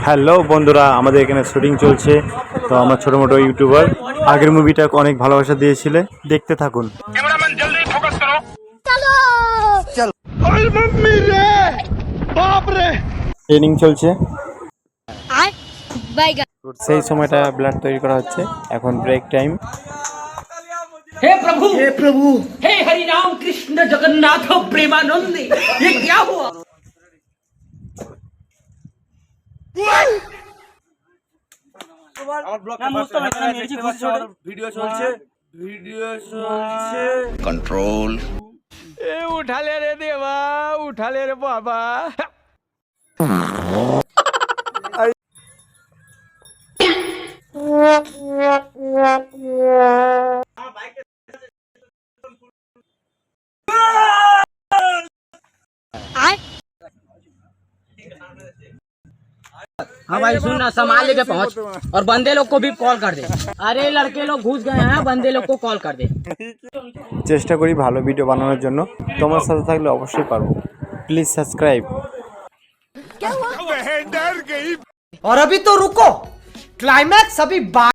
Hello বন্ধুরা, আমাদের এখানে শুটিং চলছে। তো আমার ছোটো মোটো ইউটিউবার আগের মুভিটা অনেক ভালোবাসা দিয়েছিলে, দেখতে থাকুন। ট্রেনিং চলছে, সেই সময়টা ব্লাড তৈরি করা হচ্ছে। এখন ব্রেক টাইম। हे प्रभु हे हरि राम कृष्ण जगन्नाथ प्रेमानंद ये क्या हुआ। कंट्रोल उठा ले रे देवा, उठा ले रे बाबा। हाँ भाई सुन ना, सामान लेके पहुंच और बंदे लोग को भी कॉल कर दे। अरे लड़के लोग घुस गए हैं, बंदे लोग को कॉल कर दे। চেষ্টা করি ভালো ভিডিও বানানোর জন্য, তোমার সাথে থাকলে অবশ্যই পারবো। Please subscribe. और अभी तो रुको, क्लाइमैक्स अभी